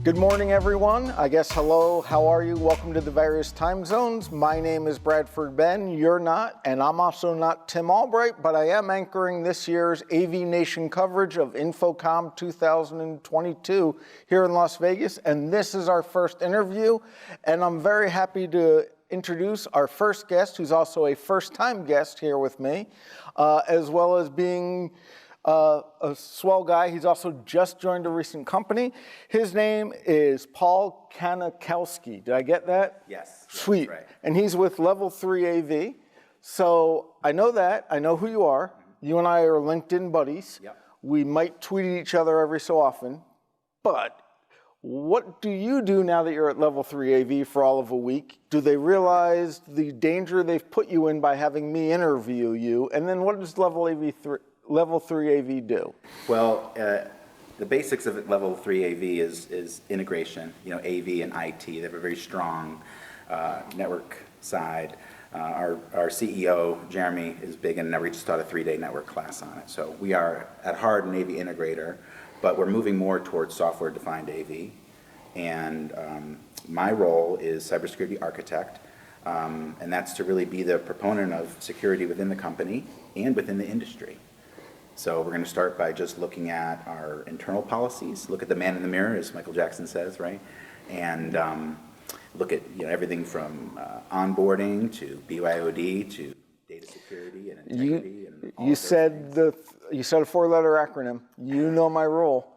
Good morning, everyone. I guess hello, how are you? Welcome to the various time zones. My name is Bradford Ben. You're not, and I'm also not Tim Albright, but I am anchoring this year's AVNation coverage of InfoComm 2022 here in Las Vegas, and this is our first interview, and I'm very happy to introduce our first guest, who's also a first-time guest here with me, as well as being a swell guy. He's also just joined a recent company. His name is Paul Kanikowski. Did I get that? Yes. Sweet. Right. And he's with Level 3 AV. So I know that. I know who you are. You and I are LinkedIn buddies. Yep. We might tweet each other every so often. But what do you do now that you're at Level 3 AV for all of a week? Do they realize the danger they've put you in by having me interview you? And then what does Level 3 AV do? Well, the basics of Level 3 AV is integration. AV and IT. They have a very strong network side. Our CEO, Jeremy, is big in, we just taught a 3-day network class on it. So we are at heart an AV integrator, but we're moving more towards software-defined AV. And my role is cybersecurity architect, and that's to really be the proponent of security within the company and within the industry. So we're going to start by just looking at our internal policies, look at the man in the mirror, as Michael Jackson says, right? And look at everything from onboarding to BYOD to data security and integrity. You said a 4-letter acronym. You know my role.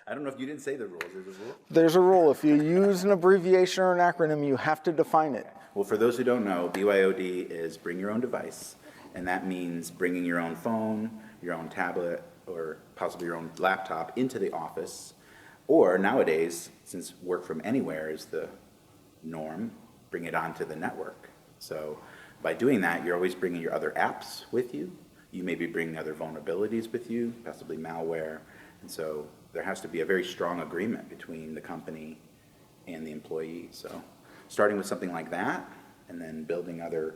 I don't know if you didn't say the rules. There's a rule? There's a rule. If you use an abbreviation or an acronym, you have to define it. Well, for those who don't know, BYOD is bring your own device, and that means bringing your own phone, your own tablet, or possibly your own laptop into the office, or nowadays, since work from anywhere is the norm, bring it onto the network. So by doing that, you're always bringing your other apps with you. You may be bringing other vulnerabilities with you, possibly malware, and so there has to be a very strong agreement between the company and the employee. So starting with something like that, and then building other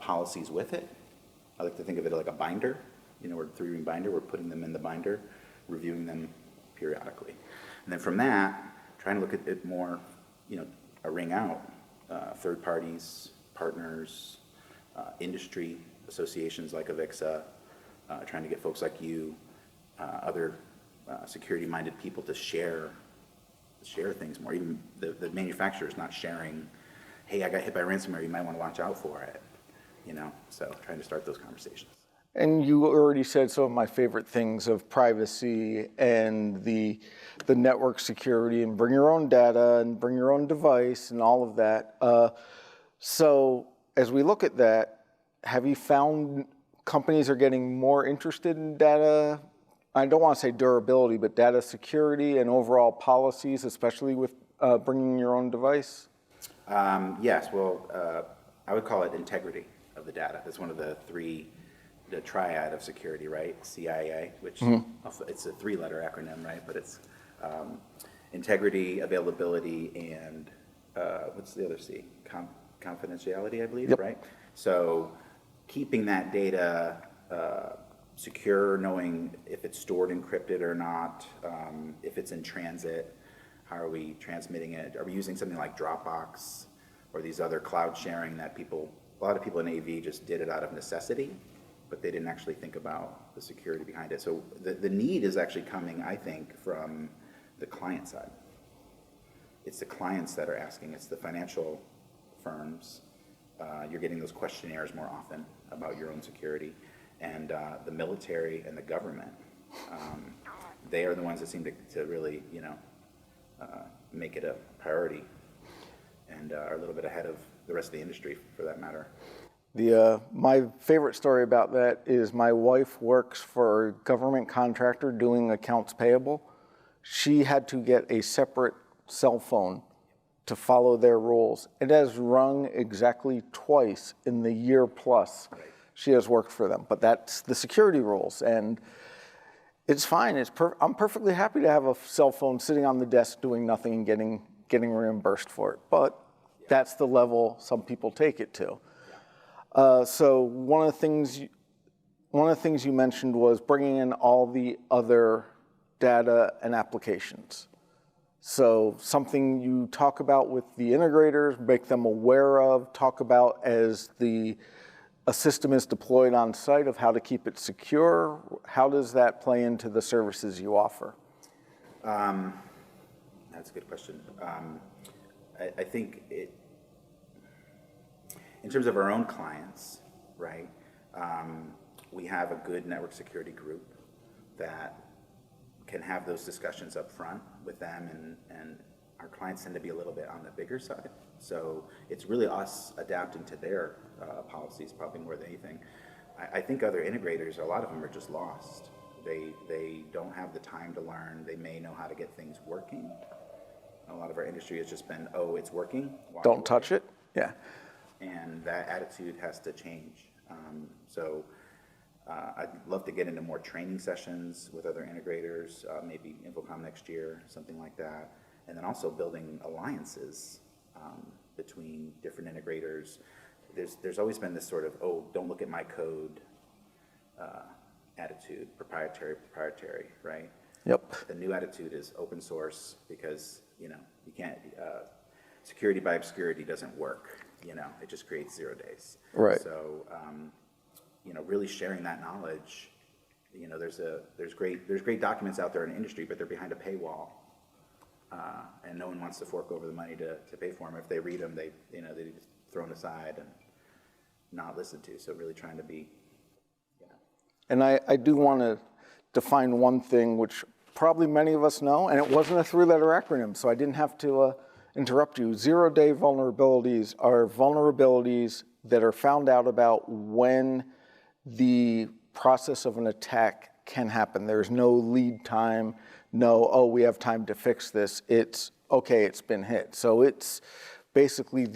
policies with it. I like to think of it like a binder. We're 3-ring binder. We're putting them in the binder, reviewing them periodically. And then from that, trying to look at it more, a ring out, third parties, partners, industry associations like Avixa, trying to get folks like you, other security-minded people to share things more. Even the manufacturer's not sharing, hey, I got hit by ransomware, you might want to watch out for it. So trying to start those conversations. And you already said some of my favorite things of privacy and the network security and bring your own data and bring your own device and all of that. So as we look at that, have you found companies are getting more interested in data? I don't want to say durability, but data security and overall policies, especially with bringing your own device? Yes, well, I would call it integrity of the data. That's one of the triad of security, right? CIA, which it's a 3-letter acronym, right? But it's integrity, availability, and what's the other C? Confidentiality, I believe, yep. Right? So keeping that data secure, knowing if it's stored encrypted or not, if it's in transit, how are we transmitting it? Are we using something like Dropbox or these other cloud sharing that a lot of people in AV just did it out of necessity, but they didn't actually think about the security behind it. So the need is actually coming, I think, from the client side. It's the clients that are asking. It's the financial firms. You're getting those questionnaires more often about your own security. And the military and the government, they are the ones that seem to really, make it a priority and are a little bit ahead of the rest of the industry, for that matter. My favorite story about that is my wife works for a government contractor doing accounts payable. She had to get a separate cell phone to follow their rules. It has rung exactly twice in the year plus she has worked for them. But that's the security rules, and it's fine. I'm perfectly happy to have a cell phone sitting on the desk doing nothing and getting reimbursed for it. But that's the level some people take it to. So one of the things you mentioned was bringing in all the other data and applications. So something you talk about with the integrators, make them aware of, talk about as a system is deployed on site of how to keep it secure. How does that play into the services you offer? That's a good question. I think in terms of our own clients, right, we have a good network security group that can have those discussions up front with them, and our clients tend to be a little bit on the bigger side. So it's really us adapting to their policies probably more than anything. I think other integrators, a lot of them are just lost. They don't have the time to learn. They may know how to get things working. A lot of our industry has just been, oh, it's working. Don't touch it. Yeah. And that attitude has to change. I'd love to get into more training sessions with other integrators, maybe InfoComm next year, something like that. And then also building alliances between different integrators. There's always been this sort of, oh, don't look at my code attitude, proprietary, right? Yep. The new attitude is open source because, you can't, security by obscurity doesn't work, it just creates 0 days. Right. So, really sharing that knowledge, there's great documents out there in the industry, but they're behind a paywall. And no one wants to fork over the money to pay for them. If they read them, they just thrown aside and not listened to. So really trying to be, And I do want to define one thing, which probably many of us know, and it wasn't a three-letter acronym, so I didn't have to interrupt you. 0-day vulnerabilities are vulnerabilities that are found out about when the process of an attack can happen. There's no lead time, oh, we have time to fix this. It's, okay, it's been hit. So it's basically,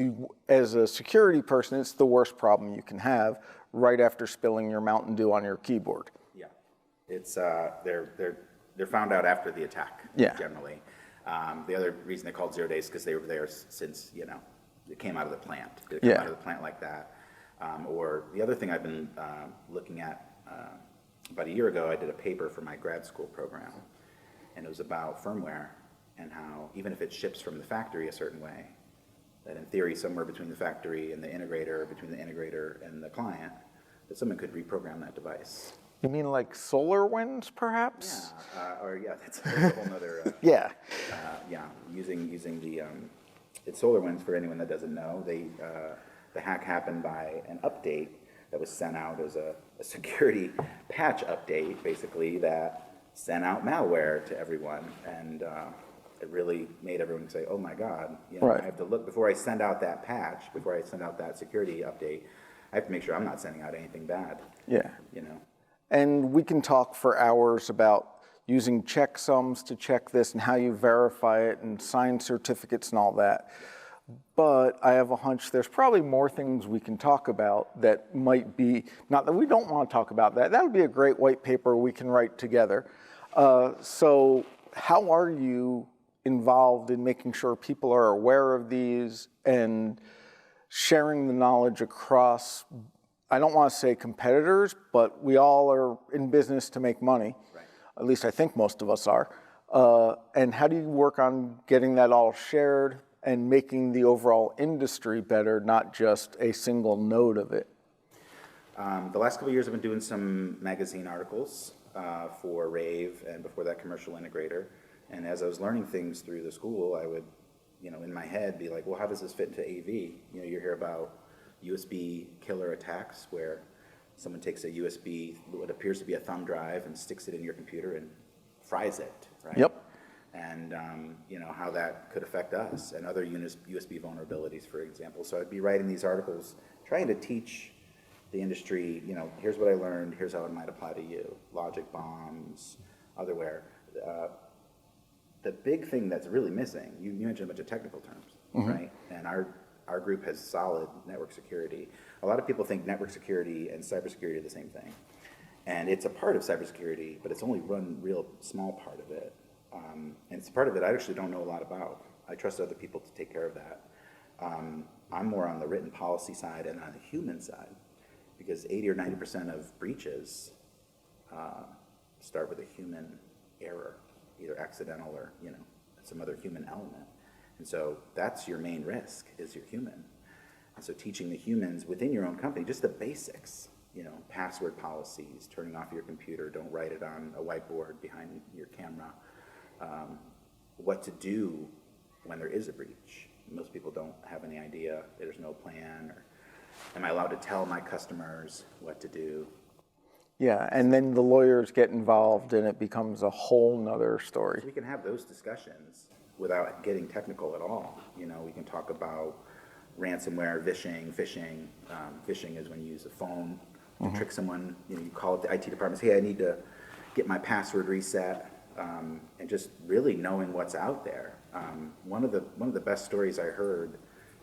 as a security person, it's the worst problem you can have right after spilling your Mountain Dew on your keyboard. Yeah, it's they're found out after the attack. Yeah. Generally, the other reason they called 0 days because they were there since it came out of the plant. Did it come out of the plant like that? Or the other thing I've been looking at about a year ago, I did a paper for my grad school program, and it was about firmware and how even if it ships from the factory a certain way, that in theory somewhere between the factory and the integrator, between the integrator and the client, that someone could reprogram that device. You mean like SolarWinds, perhaps? Yeah, that's a whole nother. Yeah. Using the it's SolarWinds for anyone that doesn't know. The hack happened by an update that was sent out as a security patch update, basically, that sent out malware to everyone, and it really made everyone say, "Oh my God!" Right. I have to look before I send out that patch, before I send out that security update. I have to make sure I'm not sending out anything bad. Yeah. And we can talk for hours about using checksums to check this and how you verify it and sign certificates and all that. But I have a hunch there's probably more things we can talk about that might be, not that we don't want to talk about that. That would be a great white paper we can write together. So how are you involved in making sure people are aware of these and sharing the knowledge across, I don't want to say competitors, but we all are in business to make money. Right. At least I think most of us are. And how do you work on getting that all shared and making the overall industry better, not just a single node of it? The last couple of years I've been doing some magazine articles for Rave and before that Commercial Integrator. And as I was learning things through the school, I would, in my head be like, well, how does this fit into AV? You hear about USB killer attacks where someone takes a USB, what appears to be a thumb drive, and sticks it in your computer and fries it, right? Yep. And how that could affect us and other USB vulnerabilities, for example. So I'd be writing these articles, trying to teach the industry, here's what I learned, here's how it might apply to you. Logic bombs, otherware. The big thing that's really missing, you mentioned a bunch of technical terms, right? And our group has solid network security. A lot of people think network security and cybersecurity are the same thing. And it's a part of cybersecurity, but it's only one real small part of it. And it's a part of it I actually don't know a lot about. I trust other people to take care of that. I'm more on the written policy side and on the human side, because 80 or 90% of breaches start with a human error, either accidental or some other human element. And so that's your main risk, is your human. And so teaching the humans within your own company, just the basics, password policies, turning off your computer, don't write it on a whiteboard behind your camera, what to do when there is a breach. Most people don't have any idea. There's no plan, or am I allowed to tell my customers what to do? Yeah, and then the lawyers get involved and it becomes a whole nother story. So we can have those discussions without getting technical at all. We can talk about ransomware, phishing. Phishing is when you use a phone to trick someone. You call up the IT department, say, hey, I need to get my password reset, and just really knowing what's out there. One of the best stories I heard,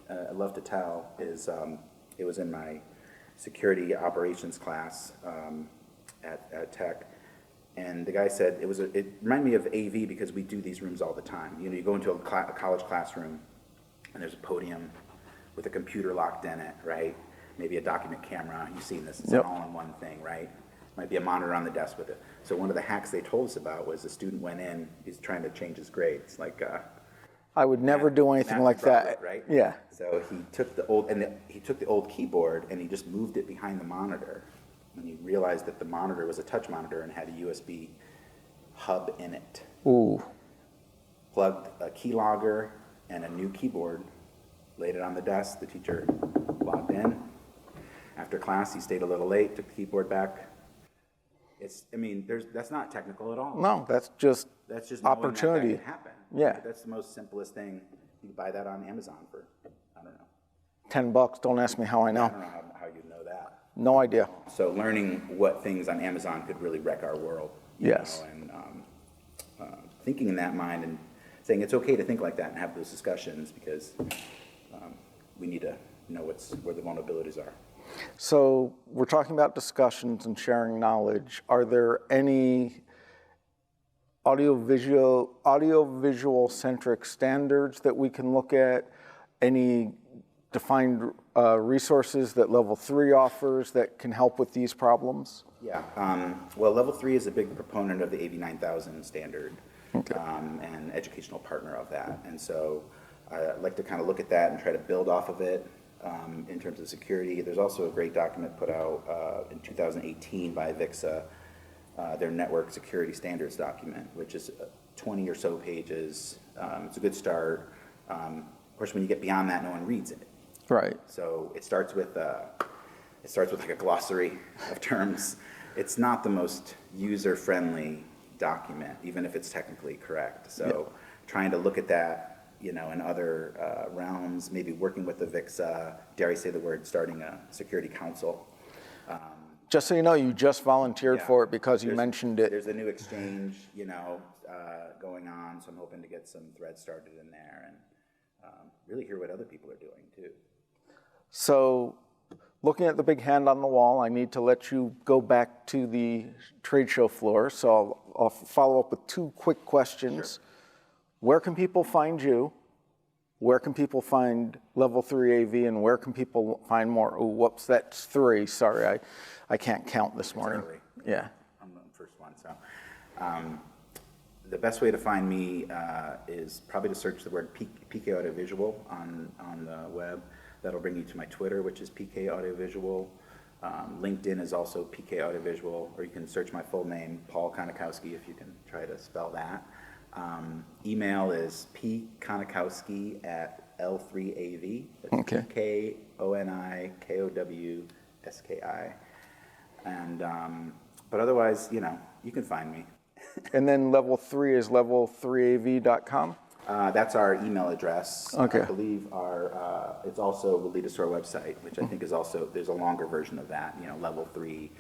I love to tell, is it was in my security operations class at Tech, and the guy said it reminded me of AV because we do these rooms all the time. You go into a college classroom, and there's a podium with a computer locked in it, right? Maybe a document camera. You've seen this. It's an all-in-one thing, right? Might be a monitor on the desk with it. So one of the hacks they told us about was a student went in. He's trying to change his grades, like. I would never do anything like that. Right? Yeah. So he took the old keyboard and he just moved it behind the monitor. And he realized that the monitor was a touch monitor and had a USB hub in it. Ooh. Plugged a keylogger and a new keyboard, laid it on the desk. The teacher logged in. After class, he stayed a little late, took the keyboard back. That's not technical at all. No, that's just opportunity. That can happen. Yeah. That's the most simplest thing. You can buy that on Amazon for, I don't know. $10. Don't ask me how I know. I don't know how you know that. No idea. So learning what things on Amazon could really wreck our world. Yes. And thinking in that mind and saying it's okay to think like that and have those discussions because we need to know where the vulnerabilities are. So we're talking about discussions and sharing knowledge. Are there any audiovisual centric standards that we can look at? Any defined resources that Level 3 offers that can help with these problems? Yeah. Well, Level 3 is a big proponent of the AV9000 standard. Okay. And educational partner of that. And so I like to kind of look at that and try to build off of it in terms of security. There's also a great document put out in 2018 by VIXA, their network security standards document, which is 20 or so pages. It's a good start. Of course, when you get beyond that, no one reads it. Right. So it starts with like a glossary of terms. It's not the most user-friendly document, even if it's technically correct. So trying to look at that, in other realms, maybe working with the VIXA, dare I say the word, starting a security council. Just so you know, you just volunteered for it because you mentioned it. There's a new exchange, going on, so I'm hoping to get some threads started in there and really hear what other people are doing too. So looking at the big hand on the wall, I need to let you go back to the trade show floor. So I'll follow up with two quick questions. Sure. Where can people find you? Where can people find Level 3 AV? And where can people find more? Oh, whoops, that's 3. Sorry, I can't count this morning. Sorry. Yeah. I'm the first one. So the best way to find me is probably to search the word PK Audiovisual on the web. That'll bring you to my Twitter, which is PK Audiovisual. LinkedIn is also PK Audiovisual, or you can search my full name, Paul Konikowski, if you can try to spell that. Email is pkonikowski@L3AV. That's okay. PKONIKOWSKI. And but otherwise, you can find me. And then Level 3 is level3av.com? That's our email address. Okay. I believe it's also will lead us to our website, which I think is also, there's a longer version of that, Level 3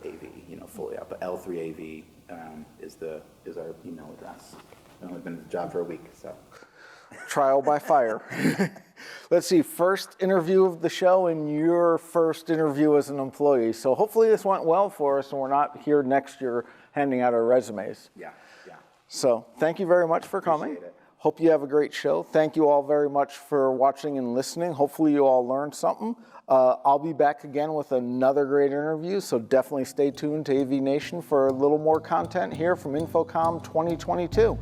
AV, fully up. But L3AV is our email address. I've only been at the job for a week, so. Trial by fire. Let's see, first interview of the show and your first interview as an employee. So hopefully this went well for us and we're not here next year handing out our resumes. Yeah. So thank you very much for coming. Appreciate it. Hope you have a great show. Thank you all very much for watching and listening. Hopefully you all learned something. I'll be back again with another great interview, so definitely stay tuned to AVNation for a little more content here from InfoComm 2022.